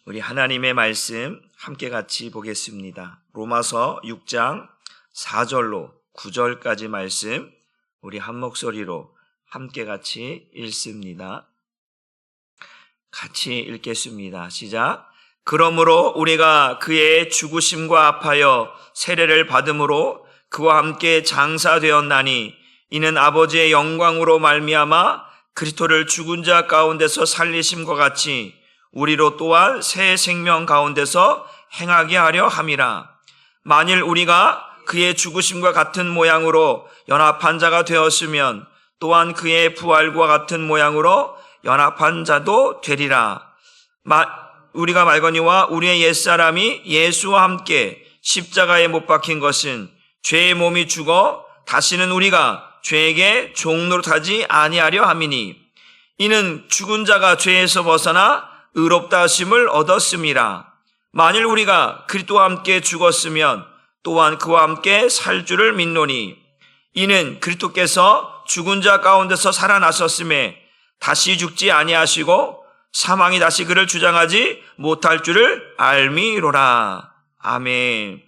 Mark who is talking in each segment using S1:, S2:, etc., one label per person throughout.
S1: 우리 하나님의 말씀 함께 같이 보겠습니다. 로마서 6장 4절로 9절까지 말씀 우리 한 목소리로 함께 같이 읽습니다. 같이 읽겠습니다. 시작. 그러므로 우리가 그의 죽으심과 합하여 세례를 받음으로 그와 함께 장사되었나니 이는 아버지의 영광으로 말미암아 그리스도를 죽은 자 가운데서 살리심과 같이 우리로 또한 새 생명 가운데서 행하게 하려 함이라. 만일 우리가 그의 죽으심과 같은 모양으로 연합한 자가 되었으면 또한 그의 부활과 같은 모양으로 연합한 자도 되리라. 우리가 말거니와 우리의 옛사람이 예수와 함께 십자가에 못 박힌 것은 죄의 몸이 죽어 다시는 우리가 죄에게 종노릇하지 아니하려 함이니 이는 죽은 자가 죄에서 벗어나 의롭다 하심을 얻었음이라. 만일 우리가 그리스도와 함께 죽었으면 또한 그와 함께 살 줄을 믿노니 이는 그리스도께서 죽은 자 가운데서 살아나셨음에 다시 죽지 아니하시고 사망이 다시 그를 주장하지 못할 줄을 알미로라. 아멘.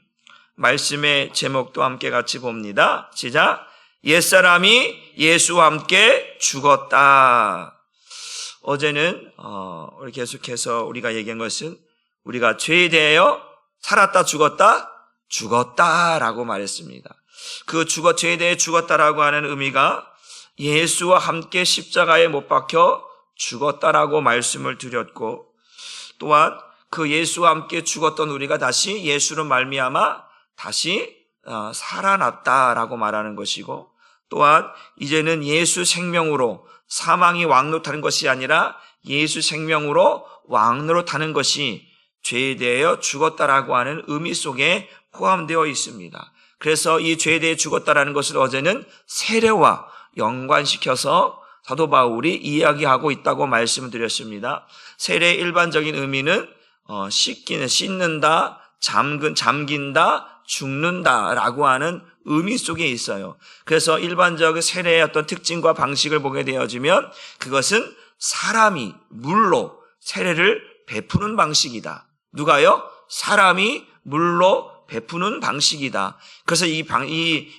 S1: 말씀의 제목도 함께 같이 봅니다. 시작. 옛사람이 예수와 함께 죽었다. 어제는 계속해서 우리가 얘기한 것은 우리가 죄에 대하여 살았다 죽었다라고 말했습니다. 그 죄에 대해 죽었다라고 하는 의미가 예수와 함께 십자가에 못 박혀 죽었다라고 말씀을 드렸고, 또한 그 예수와 함께 죽었던 우리가 다시 예수로 말미암아 다시 살아났다라고 말하는 것이고, 또한 이제는 예수 생명으로 사망이 왕노릇하는 것이 아니라 예수 생명으로 왕노릇하는 것이 죄에 대하여 죽었다라고 하는 의미 속에 포함되어 있습니다. 그래서 이 죄에 대해 죽었다라는 것을 어제는 세례와 연관시켜서 사도 바울이 이야기하고 있다고 말씀을 드렸습니다. 세례의 일반적인 의미는 씻는다, 잠긴다, 죽는다라고 하는 의미 속에 있어요. 그래서 일반적인 세례의 어떤 특징과 방식을 보게 되어지면 그것은 사람이 물로 세례를 베푸는 방식이다. 누가요? 사람이 물로 베푸는 방식이다. 그래서 이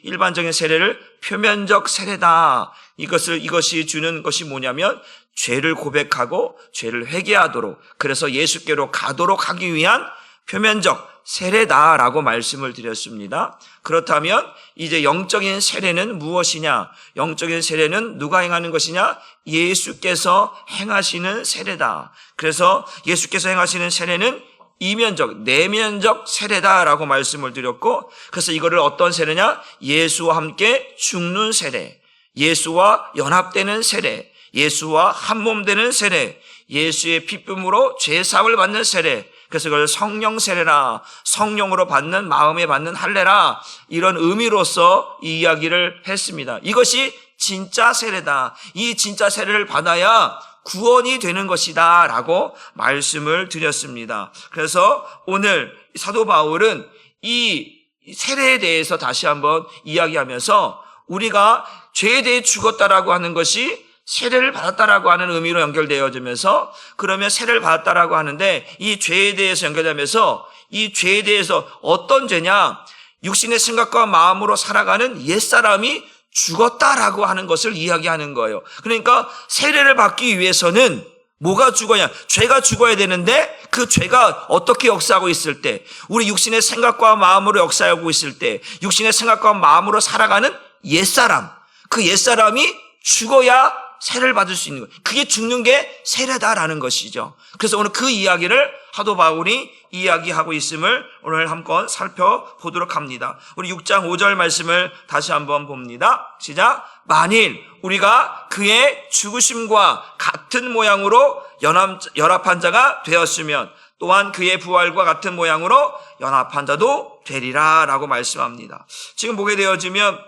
S1: 일반적인 세례를 표면적 세례다. 이것이 주는 것이 뭐냐면 죄를 고백하고 죄를 회개하도록, 그래서 예수께로 가도록 하기 위한 표면적 세례다라고 말씀을 드렸습니다. 그렇다면 이제 영적인 세례는 무엇이냐? 영적인 세례는 누가 행하는 것이냐? 예수께서 행하시는 세례다. 그래서 예수께서 행하시는 세례는 이면적, 내면적 세례다라고 말씀을 드렸고, 그래서 이거를 어떤 세례냐? 예수와 함께 죽는 세례, 예수와 연합되는 세례, 예수와 한몸 되는 세례, 예수의 피쁨으로 죄사함을 받는 세례, 그래서 그걸 성령 세례라, 성령으로 받는, 마음에 받는 할례라, 이런 의미로서 이 이야기를 했습니다. 이것이 진짜 세례다. 이 진짜 세례를 받아야 구원이 되는 것이다 라고 말씀을 드렸습니다. 그래서 오늘 사도 바울은 이 세례에 대해서 다시 한번 이야기하면서 우리가 죄에 대해 죽었다라고 하는 것이 세례를 받았다라고 하는 의미로 연결되어지면서, 그러면 세례를 받았다라고 하는데 이 죄에 대해서 연결되면서 이 죄에 대해서 어떤 죄냐? 육신의 생각과 마음으로 살아가는 옛사람이 죽었다라고 하는 것을 이야기하는 거예요. 그러니까 세례를 받기 위해서는 뭐가 죽어야? 죄가 죽어야 되는데 그 죄가 어떻게 역사하고 있을 때, 우리 육신의 생각과 마음으로 역사하고 있을 때, 육신의 생각과 마음으로 살아가는 옛사람, 그 옛사람이 죽어야 세례를 받을 수 있는 거예요. 그게 죽는 게 세례다라는 것이죠. 그래서 오늘 그 이야기를 사도 바울이 이야기하고 있음을 오늘 한번 살펴보도록 합니다. 우리 6장 5절 말씀을 다시 한번 봅니다. 시작. 만일 우리가 그의 죽으심과 같은 모양으로 연합한 자가 되었으면 또한 그의 부활과 같은 모양으로 연합한 자도 되리라 라고 말씀합니다. 지금 보게 되어지면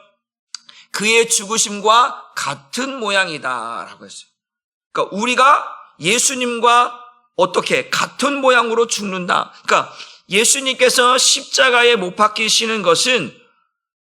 S1: 그의 죽으심과 같은 모양이다 라고 했어요. 그러니까 우리가 예수님과 어떻게 같은 모양으로 죽는다. 그러니까 예수님께서 십자가에 못 박히시는 것은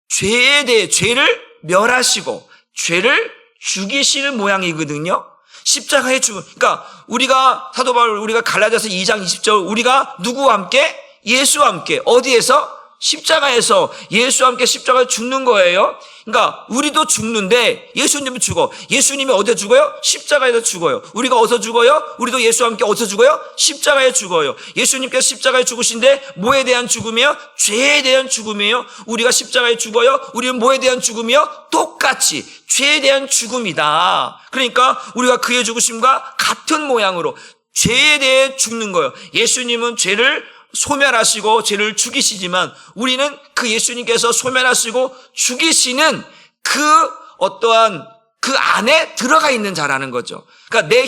S1: 죄에 대해 죄를 멸하시고 죄를 죽이시는 모양이거든요. 십자가의 죽음. 그러니까 우리가 사도 바울 우리가 갈라디아서 2장 20절 우리가 누구와 함께? 예수와 함께. 어디에서? 십자가에서 예수와 함께 십자가에 죽는 거예요. 그러니까 우리도 죽는데 예수님은 죽어. 예수님이 어디에 죽어요? 십자가에서 죽어요. 우리가 어디서 죽어요? 우리도 예수와 함께 어디서 죽어요? 십자가에 죽어요. 예수님께서 십자가에 죽으신데 뭐에 대한 죽음이에요? 죄에 대한 죽음이에요. 우리가 십자가에 죽어요. 우리는 뭐에 대한 죽음이요? 똑같이 죄에 대한 죽음이다. 그러니까 우리가 그의 죽으심과 같은 모양으로 죄에 대해 죽는 거예요. 예수님은 죄를 소멸하시고 죄를 죽이시지만 우리는 그 예수님께서 소멸하시고 죽이시는 그 어떠한 그 안에 들어가 있는 자라는 거죠. 그러니까 내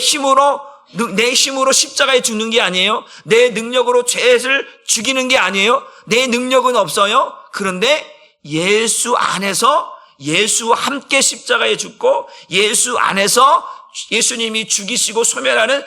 S1: 힘으로 십자가에 죽는 게 아니에요. 내 능력으로 죄를 죽이는 게 아니에요. 내 능력은 없어요. 그런데 예수 안에서 예수와 함께 십자가에 죽고 예수 안에서 예수님이 죽이시고 소멸하는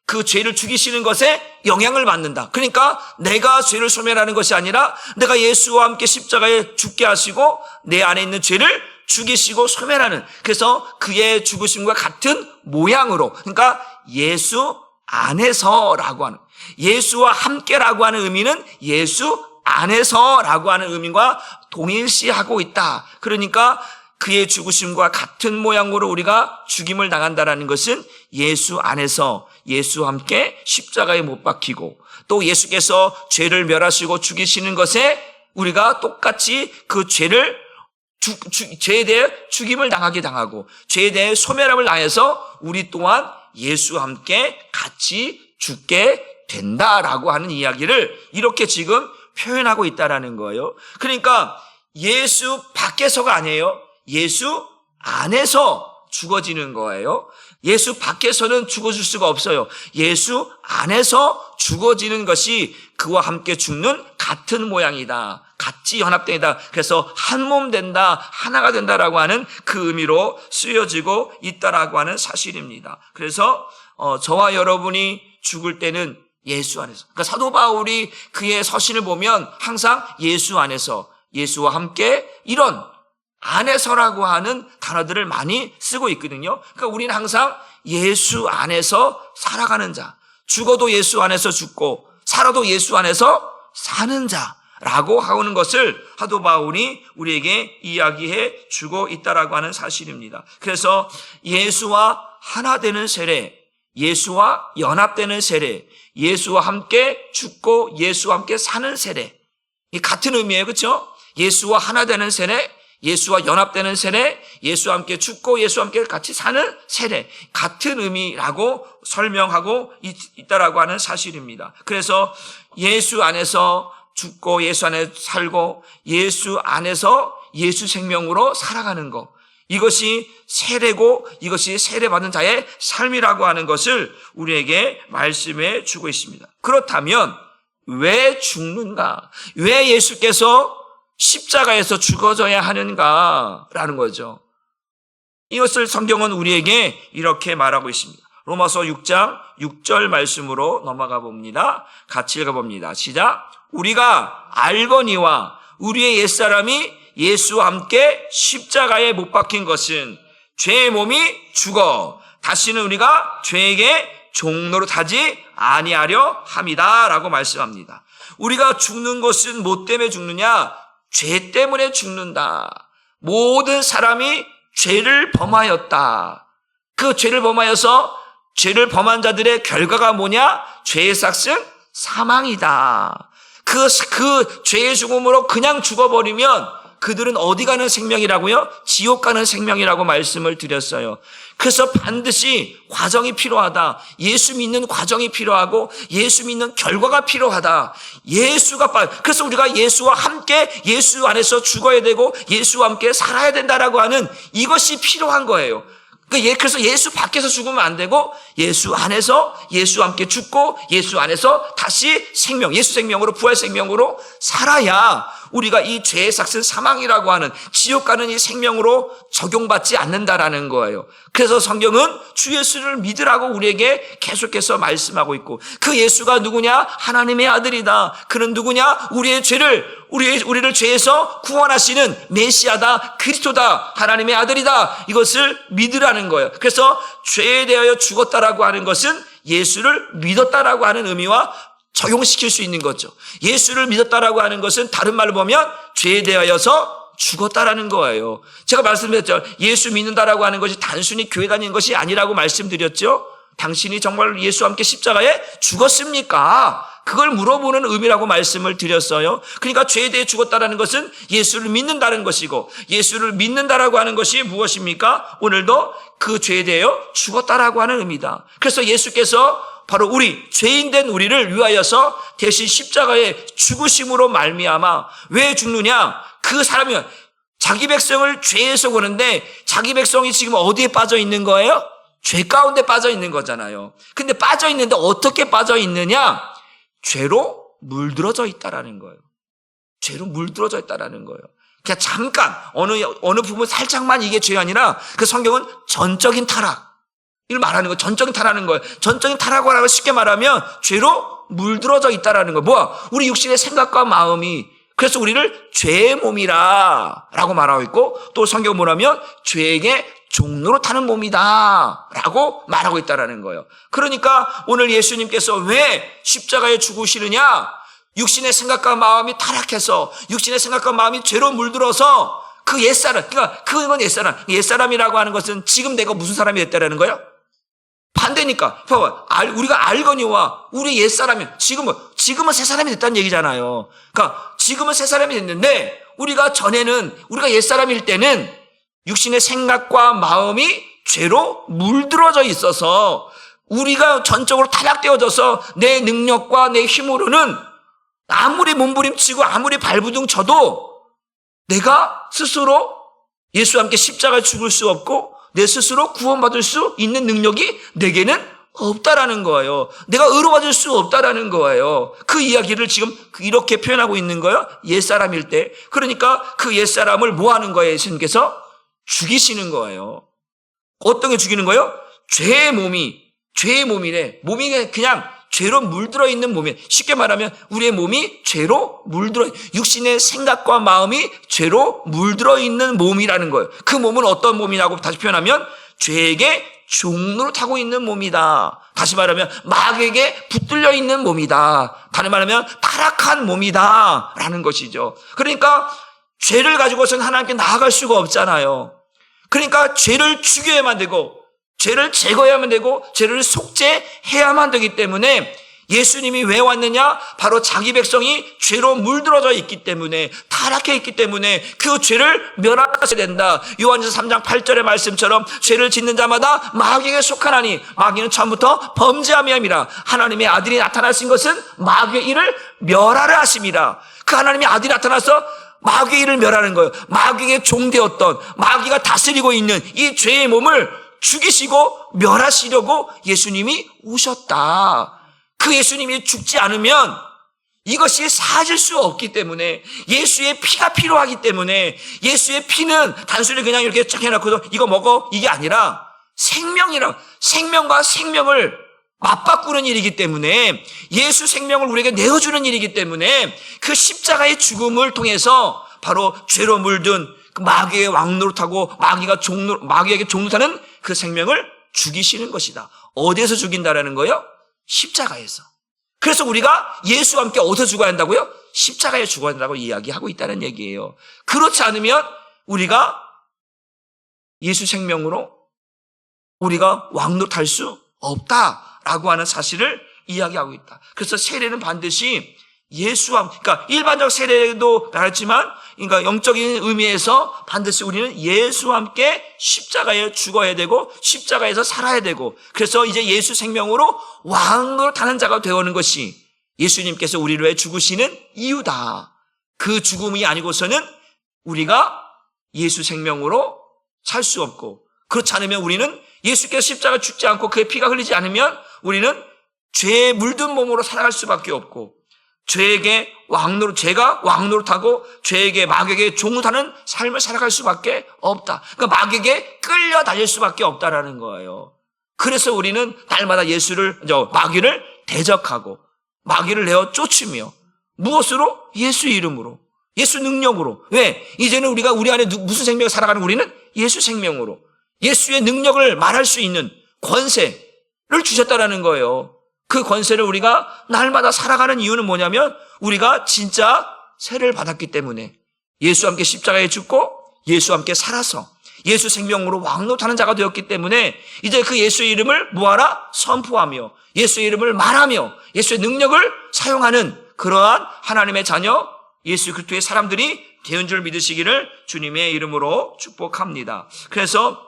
S1: 그 죄를 죽이시는 것에 영향을 받는다. 그러니까 내가 죄를 소멸하는 것이 아니라 내가 예수와 함께 십자가에 죽게 하시고 내 안에 있는 죄를 죽이시고 소멸하는, 그래서 그의 죽으심과 같은 모양으로, 그러니까 예수 안에서라고 하는, 예수와 함께라고 하는 의미는 예수 안에서라고 하는 의미와 동일시하고 있다. 그러니까 그의 죽으심과 같은 모양으로 우리가 죽임을 당한다라는 것은 예수 안에서 예수와 함께 십자가에 못 박히고 또 예수께서 죄를 멸하시고 죽이시는 것에 우리가 똑같이 그 죄에 대해 죽임을 당하고 죄에 대해 소멸함을 당해서 우리 또한 예수와 함께 같이 죽게 된다라고 하는 이야기를 이렇게 지금 표현하고 있다라는 거예요. 그러니까 예수 밖에서가 아니에요. 예수 안에서 죽어지는 거예요. 예수 밖에서는 죽어질 수가 없어요. 예수 안에서 죽어지는 것이 그와 함께 죽는 같은 모양이다. 같이 연합된다. 그래서 한 몸 된다, 하나가 된다라고 하는 그 의미로 쓰여지고 있다라고 하는 사실입니다. 그래서 저와 여러분이 죽을 때는 예수 안에서. 그러니까 사도 바울이 그의 서신을 보면 항상 예수 안에서, 예수와 함께 이런 안에서라고 하는 단어들을 많이 쓰고 있거든요. 그러니까 우리는 항상 예수 안에서 살아가는 자, 죽어도 예수 안에서 죽고 살아도 예수 안에서 사는 자라고 하는 것을 사도 바울이 우리에게 이야기해 주고 있다라고 하는 사실입니다. 그래서 예수와 하나 되는 세례, 예수와 연합되는 세례, 예수와 함께 죽고 예수와 함께 사는 세례, 이 같은 의미예요. 그렇죠? 예수와 하나 되는 세례, 예수와 연합되는 세례, 예수와 함께 죽고 예수와 함께 같이 사는 세례, 같은 의미라고 설명하고 있다라고 하는 사실입니다. 그래서 예수 안에서 죽고 예수 안에 살고 예수 안에서 예수 생명으로 살아가는 것, 이것이 세례고 이것이 세례받은 자의 삶이라고 하는 것을 우리에게 말씀해 주고 있습니다. 그렇다면 왜 죽는가? 왜 예수께서 십자가에서 죽어져야 하는가라는 거죠. 이것을 성경은 우리에게 이렇게 말하고 있습니다. 로마서 6장 6절 말씀으로 넘어가 봅니다. 같이 읽어봅니다. 시작. 우리가 알거니와 우리의 옛사람이 예수와 함께 십자가에 못 박힌 것은 죄의 몸이 죽어 다시는 우리가 죄에게 종노릇하지 아니하려 함이다 라고 말씀합니다. 우리가 죽는 것은 뭐 때문에 죽느냐? 죄 때문에 죽는다. 모든 사람이 죄를 범하였다. 그 죄를 범하여서 죄를 범한 자들의 결과가 뭐냐? 죄의 삭은 사망이다. 그 죄의 죽음으로 그냥 죽어버리면 그들은 어디 가는 생명이라고요? 지옥 가는 생명이라고 말씀을 드렸어요. 그래서 반드시 과정이 필요하다. 예수 믿는 과정이 필요하고 예수 믿는 결과가 필요하다. 그래서 우리가 예수와 함께 예수 안에서 죽어야 되고 예수와 함께 살아야 된다라고 하는 이것이 필요한 거예요. 그래서 예수 밖에서 죽으면 안 되고 예수 안에서 예수와 함께 죽고 예수 안에서 다시 생명, 예수 생명으로 부활 생명으로 살아야 우리가 이 죄의 삭은 사망이라고 하는 지옥 가는 이 생명으로 적용받지 않는다라는 거예요. 그래서 성경은 주 예수를 믿으라고 우리에게 계속해서 말씀하고 있고, 그 예수가 누구냐? 하나님의 아들이다. 그는 누구냐? 우리를 죄에서 구원하시는 메시아다, 그리스도다, 하나님의 아들이다. 이것을 믿으라는 거예요. 그래서 죄에 대하여 죽었다라고 하는 것은 예수를 믿었다라고 하는 의미와 적용시킬 수 있는 거죠. 예수를 믿었다라고 하는 것은 다른 말로 보면 죄에 대하여서 죽었다라는 거예요. 제가 말씀드렸죠. 예수 믿는다라고 하는 것이 단순히 교회 다니는 것이 아니라고 말씀드렸죠. 당신이 정말 예수와 함께 십자가에 죽었습니까? 그걸 물어보는 의미라고 말씀을 드렸어요. 그러니까 죄에 대해 죽었다라는 것은 예수를 믿는다는 것이고, 예수를 믿는다라고 하는 것이 무엇입니까? 오늘도 그 죄에 대하여 죽었다라고 하는 의미다. 그래서 예수께서 바로 죄인된 우리를 위하여서 대신 십자가에 죽으심으로 말미암아, 왜 죽느냐? 그 사람이 자기 백성을 죄에서 보는데, 자기 백성이 지금 어디에 빠져 있는 거예요? 죄 가운데 빠져 있는 거잖아요. 근데 빠져 있는데 어떻게 빠져 있느냐? 죄로 물들어져 있다라는 거예요. 죄로 물들어져 있다라는 거예요. 그냥 잠깐 어느 부분 살짝만 이게 죄가 아니라, 그 성경은 전적인 타락, 이걸 말하는 거예요. 전적인 타락하는 거예요. 전적인 타락이라고 쉽게 말하면 죄로 물들어져 있다라는 거예요. 뭐야? 우리 육신의 생각과 마음이. 그래서 우리를 죄의 몸이라라고 말하고 있고, 또 성경 뭐라면 죄에게 종로로 타는 몸이다라고 말하고 있다라는 거예요. 그러니까 오늘 예수님께서 왜 십자가에 죽으시느냐? 육신의 생각과 마음이 타락해서, 육신의 생각과 마음이 죄로 물들어서 그 옛사람, 그러니까 그건 옛사람이라고 하는 것은 지금 내가 무슨 사람이 됐다라는 거예요? 반대니까. 봐봐. 우리가 알거니와 우리 옛사람이 지금은 새 사람이 됐다는 얘기잖아요. 그러니까 지금은 새 사람이 됐는데, 우리가 옛사람일 때는 육신의 생각과 마음이 죄로 물들어져 있어서, 우리가 전적으로 타락되어져서 내 능력과 내 힘으로는 아무리 몸부림치고 아무리 발부둥 쳐도 내가 스스로 예수와 함께 십자가에 죽을 수 없고, 내 스스로 구원받을 수 있는 능력이 내게는 없다라는 거예요. 내가 의로워질 수 없다라는 거예요. 그 이야기를 지금 이렇게 표현하고 있는 거예요. 옛사람일 때. 그러니까 그 옛사람을 뭐 하는 거예요? 예수님께서 죽이시는 거예요. 어떤 게 죽이는 거예요? 죄의 몸이래. 몸이 그냥 죄로 물들어 있는 몸이에요. 쉽게 말하면 우리의 몸이 죄로 육신의 생각과 마음이 죄로 물들어 있는 몸이라는 거예요. 그 몸은 어떤 몸이라고 다시 표현하면 죄에게 종로를 타고 있는 몸이다. 다시 말하면 마귀에게 붙들려 있는 몸이다. 다른 말하면 타락한 몸이다 라는 것이죠. 그러니까 죄를 가지고서는 하나님께 나아갈 수가 없잖아요. 그러니까 죄를 죽여야만 되고, 죄를 제거해야만 되고, 죄를 속죄해야만 되기 때문에 예수님이 왜 왔느냐? 바로 자기 백성이 죄로 물들어져 있기 때문에, 타락해 있기 때문에 그 죄를 멸하셔야 된다. 요한일서 3장 8절의 말씀처럼 죄를 짓는 자마다 마귀에게 속하나니 마귀는 처음부터 범죄함이 아니라 하나님의 아들이 나타나신 것은 마귀의 일을 멸하려 하심이라. 그 하나님의 아들이 나타나서 마귀의 일을 멸하는 거예요. 마귀에게 종되었던, 마귀가 다스리고 있는 이 죄의 몸을 죽이시고 멸하시려고 예수님이 오셨다. 그 예수님이 죽지 않으면 이것이 사라질 수 없기 때문에, 예수의 피가 필요하기 때문에, 예수의 피는 단순히 그냥 이렇게 쫙 해놓고도 이거 먹어, 이게 아니라 생명과 생명을 맞바꾸는 일이기 때문에, 예수 생명을 우리에게 내어주는 일이기 때문에, 그 십자가의 죽음을 통해서 바로 죄로 물든 그 마귀의 왕노릇하고 마귀에게 종노릇하는 그 생명을 죽이시는 것이다. 어디에서 죽인다라는 거예요? 십자가에서. 그래서 우리가 예수와 함께 어디서 죽어야 한다고요? 십자가에 죽어야 한다고 이야기하고 있다는 얘기예요. 그렇지 않으면 우리가 예수 생명으로 우리가 왕노릇할 수 없다라고 하는 사실을 이야기하고 있다. 그래서 세례는 반드시 그러니까 일반적 세례도 말했지만, 그러니까 영적인 의미에서 반드시 우리는 예수와 함께 십자가에 죽어야 되고 십자가에서 살아야 되고, 그래서 이제 예수 생명으로 왕노릇하는 자가 되어오는 것이 예수님께서 우리를 위해 죽으시는 이유다. 그 죽음이 아니고서는 우리가 예수 생명으로 살 수 없고, 그렇지 않으면 우리는 예수께서 십자가 죽지 않고 그의 피가 흘리지 않으면 우리는 죄에 물든 몸으로 살아갈 수밖에 없고, 죄에게 죄가 왕노릇하고 죄에게 마귀에게 종노릇하는 삶을 살아갈 수밖에 없다. 그러니까 마귀에게 끌려다닐 수밖에 없다라는 거예요. 그래서 우리는 날마다 마귀를 대적하고 마귀를 내어 쫓으며 무엇으로? 예수 이름으로, 예수 능력으로. 왜? 이제는 우리가 우리 안에 무슨 생명을 살아가는 우리는 예수 생명으로 예수의 능력을 말할 수 있는 권세를 주셨다라는 거예요. 그 권세를 우리가 날마다 살아가는 이유는 뭐냐면 우리가 진짜 세례를 받았기 때문에 예수와 함께 십자가에 죽고 예수와 함께 살아서 예수 생명으로 왕노릇하는 자가 되었기 때문에 이제 그 예수의 이름을 뭐하라? 선포하며 예수의 이름을 말하며 예수의 능력을 사용하는 그러한 하나님의 자녀 예수 그리스도의 사람들이 되는 줄 믿으시기를 주님의 이름으로 축복합니다. 그래서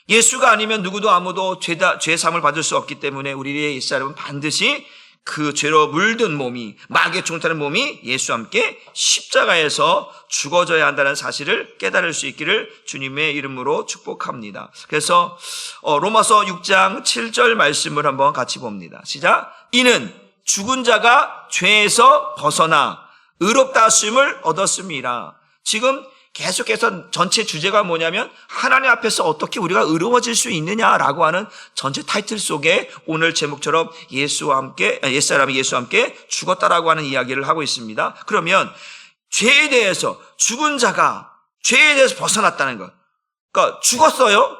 S1: 예수가 아니면 누구도 아무도 죄사함을 받을 수 없기 때문에 우리의 옛사람은 반드시 그 죄로 물든 몸이 마귀의 종타는 몸이 예수와 함께 십자가에서 죽어져야 한다는 사실을 깨달을 수 있기를 주님의 이름으로 축복합니다. 그래서 로마서 6장 7절 말씀을 한번 같이 봅니다. 시작. 이는 죽은 자가 죄에서 벗어나 의롭다 하심을 얻었습니다. 지금 계속해서 전체 주제가 뭐냐면 하나님 앞에서 어떻게 우리가 의로워질 수 있느냐라고 하는 전체 타이틀 속에 오늘 제목처럼 옛사람이 예수와 함께 죽었다라고 하는 이야기를 하고 있습니다. 그러면 죄에 대해서 죽은 자가 죄에 대해서 벗어났다는 것. 그러니까 죽었어요.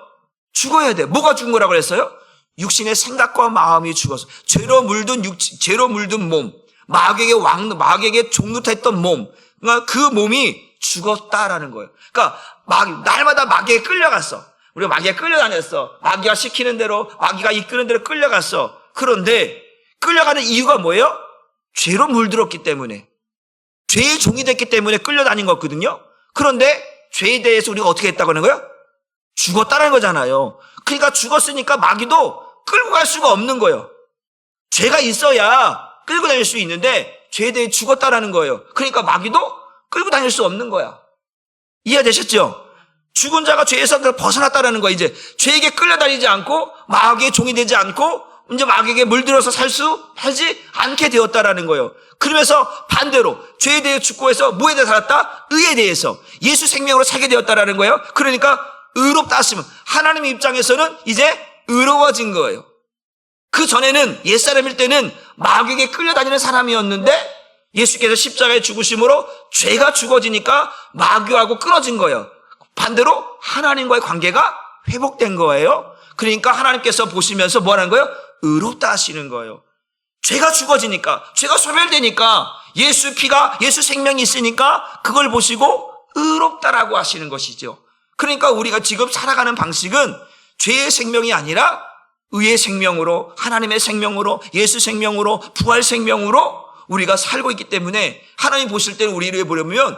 S1: 죽어야 돼. 뭐가 죽은 거라고 그랬어요? 육신의 생각과 마음이 죽었어. 죄로 물든 몸, 마귀에게 종노릇했던 몸, 그러니까 그 몸이 죽었다라는 거예요. 그러니까 날마다 마귀에 끌려갔어. 우리가 마귀에 끌려다녔어. 마귀가 시키는 대로, 마귀가 이끄는 대로 끌려갔어. 그런데 끌려가는 이유가 뭐예요? 죄로 물들었기 때문에, 죄의 종이 됐기 때문에 끌려다닌 거거든요. 그런데 죄에 대해서 우리가 어떻게 했다고 하는 거예요? 죽었다는 거잖아요. 그러니까 죽었으니까 마귀도 끌고 갈 수가 없는 거예요. 죄가 있어야 끌고 다닐 수 있는데 죄에 대해 죽었다라는 거예요. 그러니까 마귀도 끌고 다닐 수 없는 거야. 이해되셨죠? 죽은 자가 죄에서 벗어났다라는 거야. 이제 죄에게 끌려다니지 않고 마귀의 종이 되지 않고 이제 마귀에게 물들어서 살지 않게 되었다라는 거예요. 그러면서 반대로 죄에 대해 죽고 해서 뭐에 대해 살았다? 의에 대해서 예수 생명으로 살게 되었다라는 거예요. 그러니까 의롭다 하시면 하나님의 입장에서는 이제 의로워진 거예요. 그 전에는 옛사람일 때는 마귀에게 끌려다니는 사람이었는데 예수께서 십자가에 죽으심으로 죄가 죽어지니까 마귀하고 끊어진 거예요. 반대로 하나님과의 관계가 회복된 거예요. 그러니까 하나님께서 보시면서 뭐 하는 거예요? 의롭다 하시는 거예요. 죄가 죽어지니까, 죄가 소멸되니까 예수 피가, 예수 생명이 있으니까 그걸 보시고 의롭다라고 하시는 것이죠. 그러니까 우리가 지금 살아가는 방식은 죄의 생명이 아니라 의의 생명으로, 하나님의 생명으로, 예수 생명으로, 부활 생명으로 우리가 살고 있기 때문에 하나님 보실 때는 우리를 보려면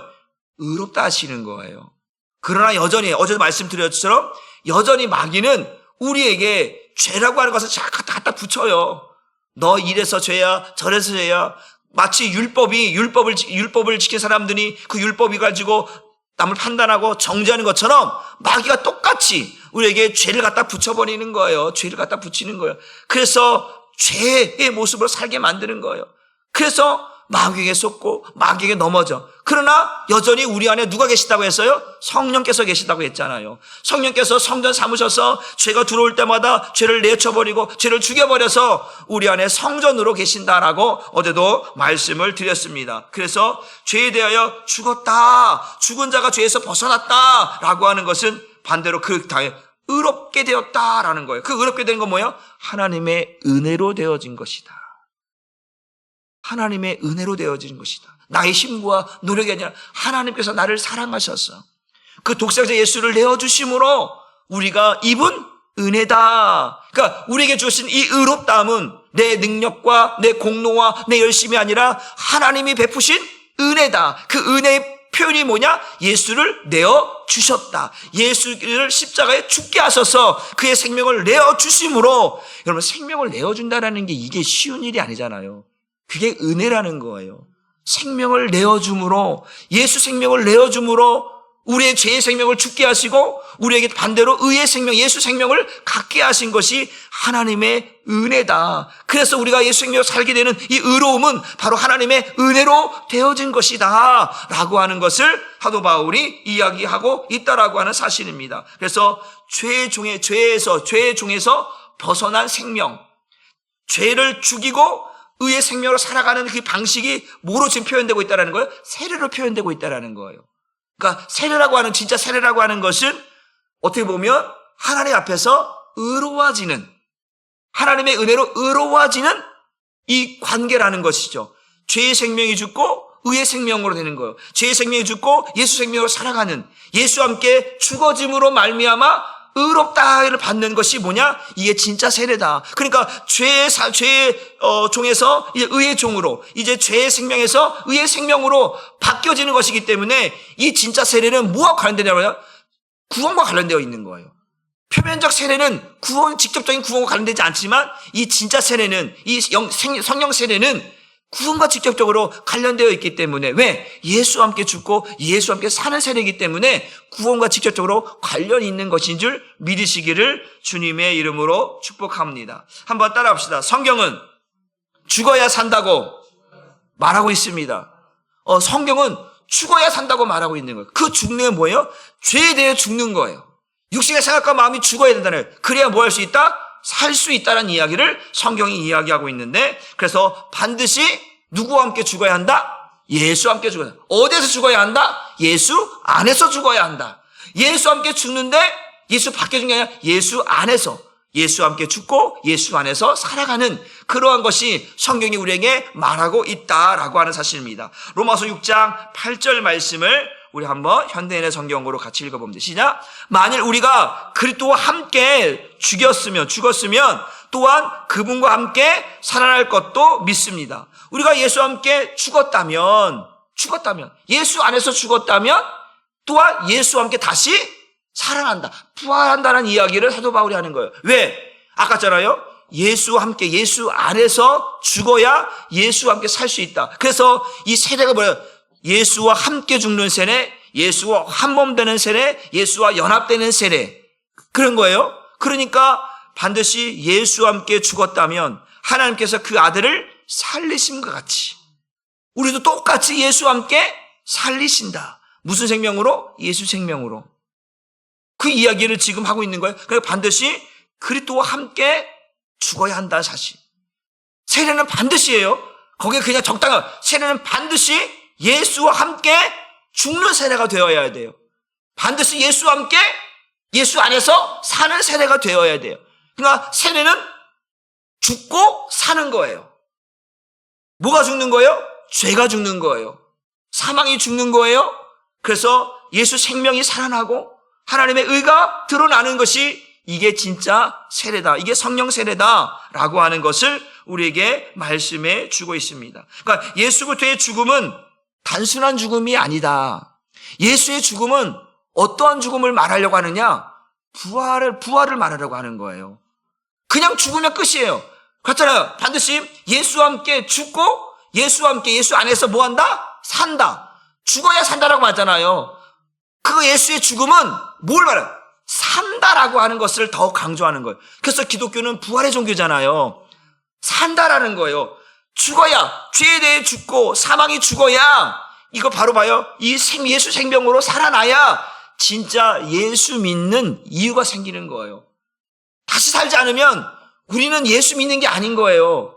S1: 의롭다 하시는 거예요. 그러나 여전히 어제도 말씀드렸처럼 여전히 마귀는 우리에게 죄라고 하는 것을 갖다 붙여요. 너 이래서 죄야, 저래서 죄야. 마치 율법을 지킨 사람들이 그 율법이 가지고 남을 판단하고 정죄하는 것처럼 마귀가 똑같이 우리에게 죄를 갖다 붙여버리는 거예요. 죄를 갖다 붙이는 거예요. 그래서 죄의 모습으로 살게 만드는 거예요. 그래서 마귀에게 속고 마귀에게 넘어져. 그러나 여전히 우리 안에 누가 계시다고 했어요? 성령께서 계시다고 했잖아요. 성령께서 성전 삼으셔서 죄가 들어올 때마다 죄를 내쳐버리고 죄를 죽여버려서 우리 안에 성전으로 계신다라고 어제도 말씀을 드렸습니다. 그래서 죄에 대하여 죽었다, 죽은 자가 죄에서 벗어났다라고 하는 것은 반대로 그 다에 의롭게 되었다라는 거예요. 그 의롭게 된 건 뭐예요? 하나님의 은혜로 되어진 것이다. 하나님의 은혜로 되어진 것이다. 나의 힘과 노력이 아니라 하나님께서 나를 사랑하셔서 그 독생자 예수를 내어주심으로 우리가 입은 은혜다. 그러니까 우리에게 주신 이 의롭다함은 내 능력과 내 공로와 내 열심이 아니라 하나님이 베푸신 은혜다. 그 은혜의 표현이 뭐냐? 예수를 내어주셨다. 예수를 십자가에 죽게 하셔서 그의 생명을 내어주심으로, 여러분 생명을 내어준다는 게 이게 쉬운 일이 아니잖아요. 그게 은혜라는 거예요. 생명을 내어줌으로, 예수 생명을 내어줌으로 우리의 죄의 생명을 죽게 하시고 우리에게 반대로 의의 생명, 예수 생명을 갖게 하신 것이 하나님의 은혜다. 그래서 우리가 예수 생명을 살게 되는 이 의로움은 바로 하나님의 은혜로 되어진 것이다 라고 하는 것을 사도 바울이 이야기하고 있다라고 하는 사실입니다. 그래서 죄의 종에서 벗어난 생명, 죄를 죽이고 의의 생명으로 살아가는 그 방식이 뭐로 지금 표현되고 있다는 거예요? 세례로 표현되고 있다는 거예요. 그러니까 진짜 세례라고 하는 것은 어떻게 보면 하나님 앞에서 의로워지는, 하나님의 은혜로 의로워지는 이 관계라는 것이죠. 죄의 생명이 죽고 의의 생명으로 되는 거예요. 죄의 생명이 죽고 예수 생명으로 살아가는, 예수와 함께 죽어짐으로 말미암아 의롭다를 받는 것이 뭐냐? 이게 진짜 세례다. 그러니까 죄의 종에서 이제 의의 종으로, 이제 죄의 생명에서 의의 생명으로 바뀌어지는 것이기 때문에 이 진짜 세례는 뭐와 관련되냐면 구원과 관련되어 있는 거예요. 표면적 세례는 직접적인 구원과 관련되지 않지만 이 진짜 세례는, 이 성령 세례는 구원과 직접적으로 관련되어 있기 때문에, 왜? 예수와 함께 죽고 예수와 함께 사는 세례이기 때문에 구원과 직접적으로 관련이 있는 것인 줄 믿으시기를 주님의 이름으로 축복합니다. 한번 따라합시다. 성경은 죽어야 산다고 말하고 있습니다. 성경은 죽어야 산다고 말하고 있는 거예요. 그 죽는 게 뭐예요? 죄에 대해 죽는 거예요. 육신의 생각과 마음이 죽어야 된다는 거예요. 그래야 뭐 할 수 있다? 살 수 있다는 이야기를 성경이 이야기하고 있는데, 그래서 반드시 누구와 함께 죽어야 한다? 예수와 함께 죽어야 한다. 어디에서 죽어야 한다? 예수 안에서 죽어야 한다. 예수와 함께 죽는데 예수 밖에 죽는 게 아니라 예수 안에서, 예수와 함께 죽고 예수 안에서 살아가는 그러한 것이 성경이 우리에게 말하고 있다라고 하는 사실입니다. 로마서 6장 8절 말씀을 우리 한번 현대인의 성경으로 같이 읽어봅니다. 시작. 만일 우리가 그리스도와 함께 죽었으면 또한 그분과 함께 살아날 것도 믿습니다. 우리가 예수와 함께 죽었다면, 예수 안에서 죽었다면 또한 예수와 함께 다시 살아난다, 부활한다는 이야기를 사도 바울이 하는 거예요. 왜? 아까 했잖아요. 예수와 함께, 예수 안에서 죽어야 예수와 함께 살 수 있다. 그래서 이 세례가 뭐예요? 예수와 함께 죽는 세례, 예수와 한 몸 되는 세례, 예수와 연합되는 세례, 그런 거예요. 그러니까 반드시 예수와 함께 죽었다면 하나님께서 그 아들을 살리심과 같이 우리도 똑같이 예수와 함께 살리신다. 무슨 생명으로? 예수 생명으로. 그 이야기를 지금 하고 있는 거예요. 그러니까 반드시 그리스도와 함께 죽어야 한다는 사실. 세례는 반드시예요. 거기에 그냥 적당한, 세례는 반드시 예수와 함께 죽는 세례가 되어야 돼요. 반드시 예수와 함께 예수 안에서 사는 세례가 되어야 돼요. 그러니까 세례는 죽고 사는 거예요. 뭐가 죽는 거예요? 죄가 죽는 거예요. 사망이 죽는 거예요. 그래서 예수 생명이 살아나고 하나님의 의가 드러나는 것이 이게 진짜 세례다, 이게 성령 세례다라고 하는 것을 우리에게 말씀해 주고 있습니다. 그러니까 예수 그리스도의 죽음은 단순한 죽음이 아니다. 예수의 죽음은 어떠한 죽음을 말하려고 하느냐? 부활을 말하려고 하는 거예요. 그냥 죽으면 끝이에요. 그렇잖아요. 반드시 예수와 함께 죽고 예수와 함께 예수 안에서 뭐 한다? 산다. 죽어야 산다라고 말하잖아요. 그 예수의 죽음은 뭘 말해요? 산다라고 하는 것을 더 강조하는 거예요. 그래서 기독교는 부활의 종교잖아요. 산다라는 거예요. 죽어야, 죄에 대해 죽고 사망이 죽어야, 이거 바로 봐요. 이 예수 생명으로 살아나야 진짜 예수 믿는 이유가 생기는 거예요. 다시 살지 않으면 우리는 예수 믿는 게 아닌 거예요.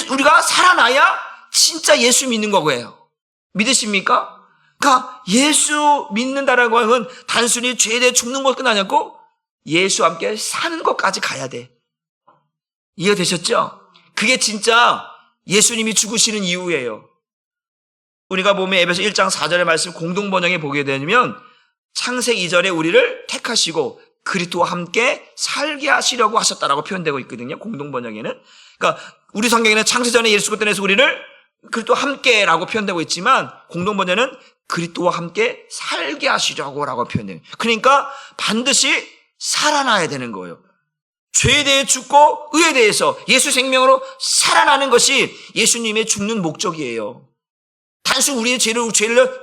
S1: 우리가 살아나야 진짜 예수 믿는 거고요. 믿으십니까? 그러니까 예수 믿는다라고 하면 단순히 죄에 대해 죽는 것 끝나냐고 예수와 함께 사는 것까지 가야 돼. 이해되셨죠? 그게 진짜 예수님이 죽으시는 이유예요. 우리가 보면 에베소 1장 4절의 말씀 공동번역에 보게 되면 창세기 2절에 우리를 택하시고 그리스도와 함께 살게 하시려고 하셨다라고 표현되고 있거든요. 공동번역에는. 그러니까 우리 성경에는 창세 전에 예수 그리스도에서 우리를 그리스도와 함께라고 표현되고 있지만 공동번역은 그리스도와 함께 살게 하시려고라고 표현돼요. 그러니까 반드시 살아나야 되는 거예요. 죄에 대해 죽고 의에 대해서 예수 생명으로 살아나는 것이 예수님의 죽는 목적이에요. 단순 우리의 죄를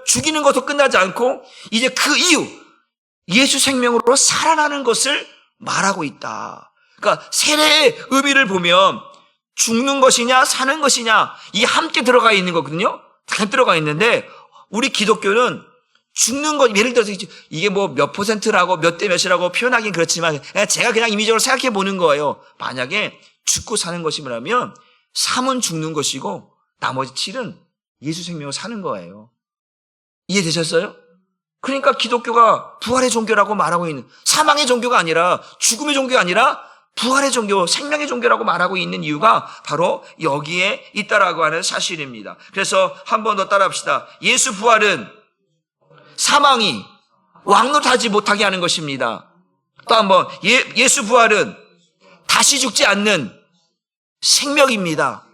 S1: 죽이는 것도 끝나지 않고 이제 그 이후 예수 생명으로 살아나는 것을 말하고 있다. 그러니까 세례의 의미를 보면 죽는 것이냐 사는 것이냐 이게 함께 들어가 있는 거거든요. 다 들어가 있는데 우리 기독교는 죽는 것, 예를 들어서 이게 뭐 몇 퍼센트라고 몇 대 몇이라고 표현하긴 그렇지만 제가 그냥 임의적으로 생각해 보는 거예요. 만약에 죽고 사는 것이라면 3은 죽는 것이고 나머지 7은 예수 생명을 사는 거예요. 이해되셨어요? 그러니까 기독교가 부활의 종교라고 말하고 있는, 사망의 종교가 아니라 죽음의 종교가 아니라 부활의 종교, 생명의 종교라고 말하고 있는 이유가 바로 여기에 있다라고 하는 사실입니다. 그래서 한 번 더 따라합시다. 예수 부활은 사망이 왕노릇하지 못하게 하는 것입니다. 또 한 번, 예수 부활은 다시 죽지 않는 생명입니다.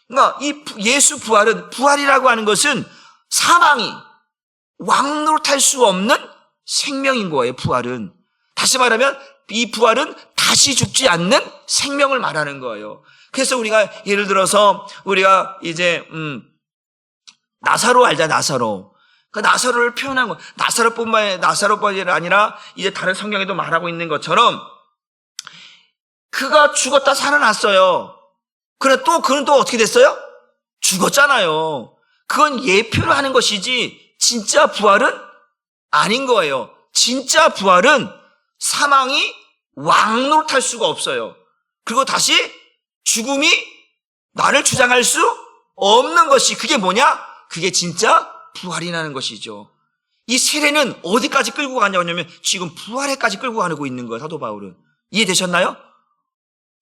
S1: 그러니까 이 예수 부활은, 부활이라고 하는 것은 사망이 왕노릇할 수 없는 생명인 거예요. 부활은. 다시 말하면 이 부활은 다시 죽지 않는 생명을 말하는 거예요. 그래서 우리가 예를 들어서 우리가 이제 나사로 알자, 나사로. 그 나사로를 표현한 거, 나사로뿐만이 아니라 이제 다른 성경에도 말하고 있는 것처럼 그가 죽었다 살아났어요. 그래 그는 또 어떻게 됐어요? 죽었잖아요. 그건 예표를 하는 것이지 진짜 부활은 아닌 거예요. 진짜 부활은 사망이 왕노릇할 수가 없어요. 그리고 다시 죽음이 나를 주장할 수 없는 것이, 그게 뭐냐? 그게 진짜 부활이라는 것이죠. 이 세례는 어디까지 끌고 가냐고 하냐면 지금 부활에까지 끌고 가고 있는 거예요. 사도 바울은. 이해되셨나요?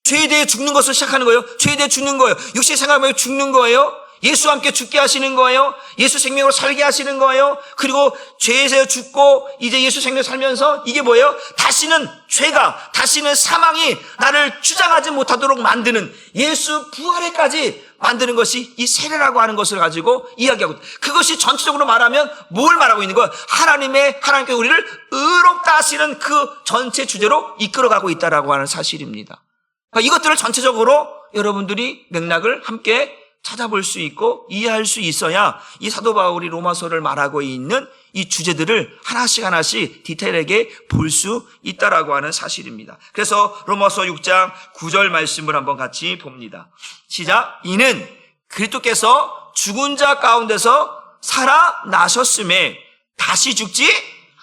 S1: 죄에 대해 죽는 것을 시작하는 거예요. 죄에 대해 죽는 거예요. 육신의 생각하며 죽는 거예요. 예수와 함께 죽게 하시는 거예요. 예수 생명으로 살게 하시는 거예요. 그리고 죄에서 죽고 이제 예수 생명으로 살면서 이게 뭐예요? 다시는 죄가, 다시는 사망이 나를 주장하지 못하도록 만드는 예수 부활에까지 만드는 것이 이 세례라고 하는 것을 가지고 이야기하고, 그것이 전체적으로 말하면 뭘 말하고 있는 거예요? 하나님께 우리를 의롭다 하시는 그 전체 주제로 이끌어가고 있다라고 하는 사실입니다. 그러니까 이것들을 전체적으로 여러분들이 맥락을 함께 찾아볼 수 있고 이해할 수 있어야 이 사도 바울이 로마서를 말하고 있는 이 주제들을 하나씩 디테일하게 볼 수 있다라고 하는 사실입니다. 그래서 로마서 6장 9절 말씀을 한번 같이 봅니다. 시작. 이는 그리스도께서 죽은 자 가운데서 살아나셨음에 다시 죽지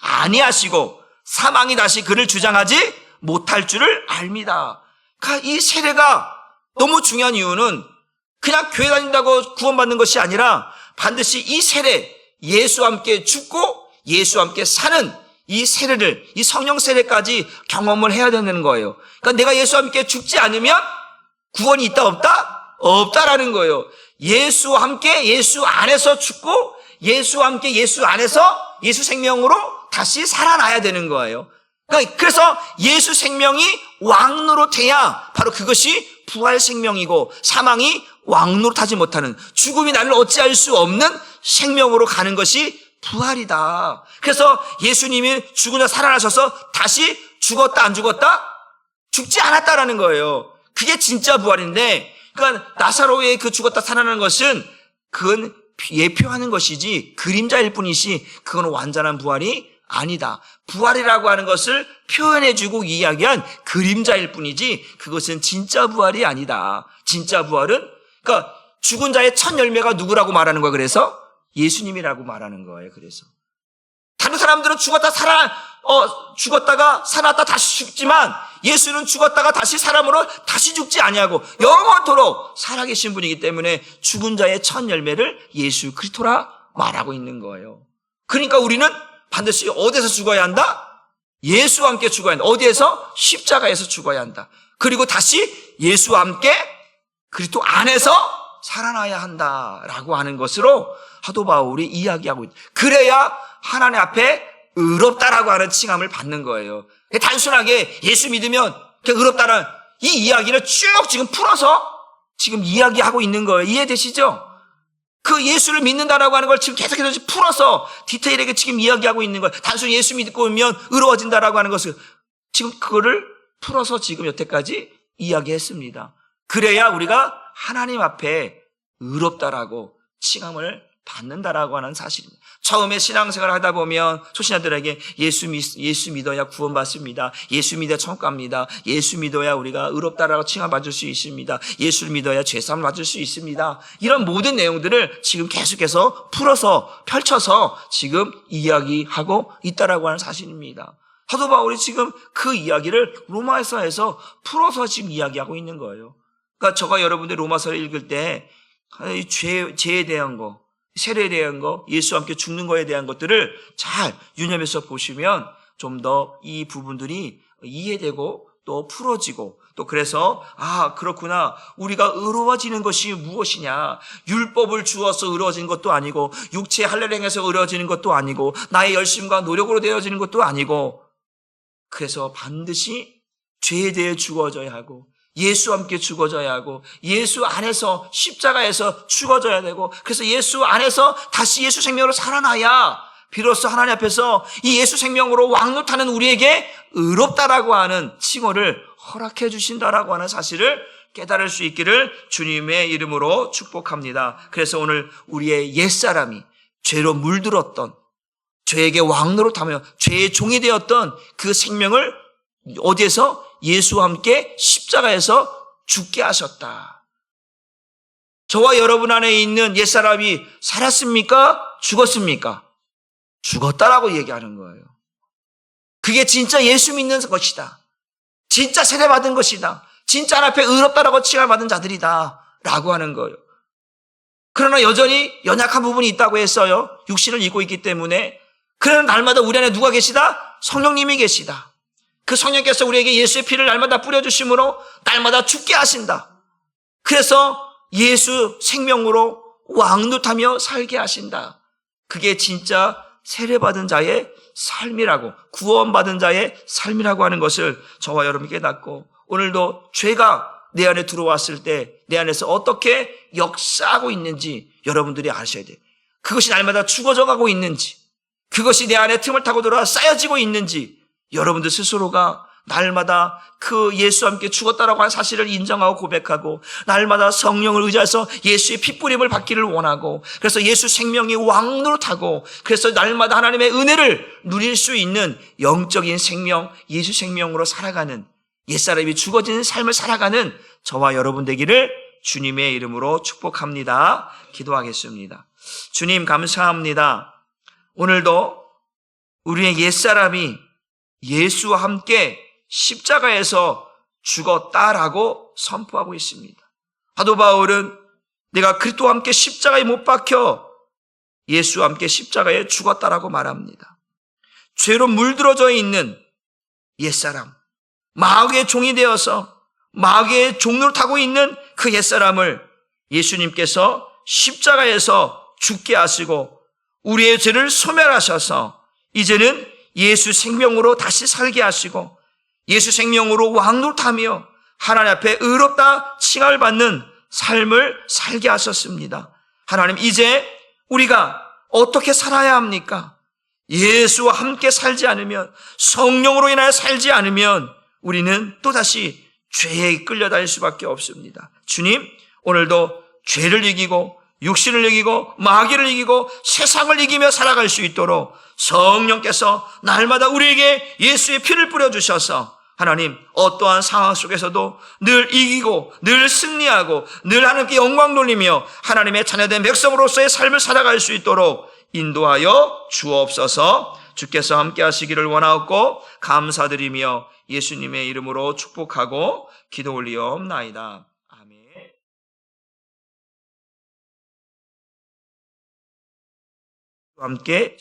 S1: 아니하시고 사망이 다시 그를 주장하지 못할 줄을 압니다. 그러니까 이 세례가 너무 중요한 이유는 그냥 교회 다닌다고 구원받는 것이 아니라 반드시 이 세례, 예수와 함께 죽고 예수와 함께 사는 이 세례를, 이 성령 세례까지 경험을 해야 되는 거예요. 그러니까 내가 예수와 함께 죽지 않으면 구원이 있다 없다? 없다라는 거예요. 예수와 함께 예수 안에서 죽고 예수와 함께 예수 안에서 예수 생명으로 다시 살아나야 되는 거예요. 그래서 예수 생명이 왕노릇해야 바로 그것이 부활 생명이고 사망이 왕노릇하지 못하는, 죽음이 나를 어찌할 수 없는 생명으로 가는 것이 부활이다. 그래서 예수님이 죽은 자 살아나셔서 다시 죽었다 안 죽었다? 죽지 않았다라는 거예요. 그게 진짜 부활인데, 그러니까 나사로의 그 죽었다 살아나는 것은 그건 예표하는 것이지 그림자일 뿐이지 그건 완전한 부활이 아니다. 부활이라고 하는 것을 표현해주고 이야기한 그림자일 뿐이지 그것은 진짜 부활이 아니다. 진짜 부활은, 그러니까 죽은 자의 첫 열매가 누구라고 말하는 거야? 그래서 예수님이라고 말하는 거예요. 그래서 다른 사람들은 죽었다가 살았다 다시 죽지만 예수는 죽었다가 다시 사람으로 다시 죽지 아니하고 영원토록 살아계신 분이기 때문에 죽은 자의 첫 열매를 예수 그리스도라 말하고 있는 거예요. 그러니까 우리는 반드시 어디에서 죽어야 한다? 예수와 함께 죽어야 한다. 어디에서? 십자가에서 죽어야 한다. 그리고 다시 예수와 함께 그리스도 안에서 살아나야 한다라고 하는 것으로 사도 바울이 이야기하고 있다. 그래야 하나님 앞에 의롭다라고 하는 칭함을 받는 거예요. 단순하게 예수 믿으면 의롭다는 이 이야기를 쭉 지금 풀어서 지금 이야기하고 있는 거예요. 이해되시죠? 그 예수를 믿는다라고 하는 걸 지금 계속해서 풀어서 디테일하게 지금 이야기하고 있는 거예요. 단순히 예수 믿고 오면 의로워진다라고 하는 것을 지금 그거를 풀어서 지금 여태까지 이야기했습니다. 그래야 우리가 하나님 앞에 의롭다라고 칭함을 받는다라고 하는 사실입니다. 처음에 신앙생활을 하다 보면 초신자들에게 예수 믿어야 구원받습니다. 예수 믿어야 천국 갑니다. 예수 믿어야 우리가 의롭다라고 칭함받을 수 있습니다. 예수를 믿어야 죄사함을 받을 수 있습니다. 이런 모든 내용들을 지금 계속해서 풀어서 펼쳐서 지금 이야기하고 있다라고 하는 사실입니다. 사도 바울이 지금 그 이야기를 로마서에서 풀어서 지금 이야기하고 있는 거예요. 그러니까 저가 여러분들 로마서를 읽을 때 죄에 대한 거, 세례에 대한 거, 예수와 함께 죽는 거에 대한 것들을 잘 유념해서 보시면 좀 더 이 부분들이 이해되고 또 풀어지고 또 그래서 그렇구나. 우리가 의로워지는 것이 무엇이냐. 율법을 주어서 의로워지는 것도 아니고 육체의 할례를 행해서 의로워지는 것도 아니고 나의 열심과 노력으로 되어지는 것도 아니고 그래서 반드시 죄에 대해 죽어져야 하고 예수와 함께 죽어져야 하고 예수 안에서 십자가에서 죽어져야 되고 그래서 예수 안에서 다시 예수 생명으로 살아나야 비로소 하나님 앞에서 이 예수 생명으로 왕노타는 우리에게 의롭다라고 하는 칭호를 허락해 주신다라고 하는 사실을 깨달을 수 있기를 주님의 이름으로 축복합니다. 그래서 오늘 우리의 옛사람이 죄로 물들었던 죄에게 왕노릇하며 죄의 종이 되었던 그 생명을 어디에서? 예수와 함께 십자가에서 죽게 하셨다. 저와 여러분 안에 있는 옛사람이 살았습니까? 죽었습니까? 죽었다라고 얘기하는 거예요. 그게 진짜 예수 믿는 것이다. 진짜 세례받은 것이다. 진짜 하나님 앞에 의롭다라고 칭함받은 자들이다. 라고 하는 거예요. 그러나 여전히 연약한 부분이 있다고 했어요. 육신을 입고 있기 때문에. 그러나 날마다 우리 안에 누가 계시다? 성령님이 계시다. 그 성령께서 우리에게 예수의 피를 날마다 뿌려주심으로 날마다 죽게 하신다. 그래서 예수 생명으로 왕노타며 살게 하신다. 그게 진짜 세례받은 자의 삶이라고, 구원받은 자의 삶이라고 하는 것을 저와 여러분이 깨닫고 오늘도 죄가 내 안에 들어왔을 때 내 안에서 어떻게 역사하고 있는지 여러분들이 아셔야 돼요. 그것이 날마다 죽어져 가고 있는지, 그것이 내 안에 틈을 타고 들어와 쌓여지고 있는지 여러분들 스스로가 날마다 그 예수와 함께 죽었다라고 하는 사실을 인정하고 고백하고 날마다 성령을 의지해서 예수의 핏부림을 받기를 원하고 그래서 예수 생명이 왕노릇하고 그래서 날마다 하나님의 은혜를 누릴 수 있는 영적인 생명, 예수 생명으로 살아가는 옛사람이 죽어지는 삶을 살아가는 저와 여러분 되기를 주님의 이름으로 축복합니다. 기도하겠습니다. 주님 감사합니다. 오늘도 우리의 옛사람이 예수와 함께 십자가에서 죽었다라고 선포하고 있습니다. 사도 바울은 내가 그리스도와 함께 십자가에 못 박혀 예수와 함께 십자가에 죽었다라고 말합니다. 죄로 물들어져 있는 옛사람, 마귀의 종이 되어서 마귀의 종로를 타고 있는 그 옛사람을 예수님께서 십자가에서 죽게 하시고 우리의 죄를 소멸하셔서 이제는 예수 생명으로 다시 살게 하시고 예수 생명으로 왕노릇하며 하나님 앞에 의롭다 칭함을 받는 삶을 살게 하셨습니다. 하나님, 이제 우리가 어떻게 살아야 합니까? 예수와 함께 살지 않으면, 성령으로 인하여 살지 않으면 우리는 또다시 죄에 끌려다닐 수밖에 없습니다. 주님, 오늘도 죄를 이기고 육신을 이기고 마귀를 이기고 세상을 이기며 살아갈 수 있도록 성령께서 날마다 우리에게 예수의 피를 뿌려주셔서 하나님, 어떠한 상황 속에서도 늘 이기고 늘 승리하고 늘 하나님께 영광 돌리며 하나님의 자녀된 백성으로서의 삶을 살아갈 수 있도록 인도하여 주옵소서. 주께서 함께 하시기를 원하옵고 감사드리며 예수님의 이름으로 축복하고 기도 올리옵나이다. 아멘. 함께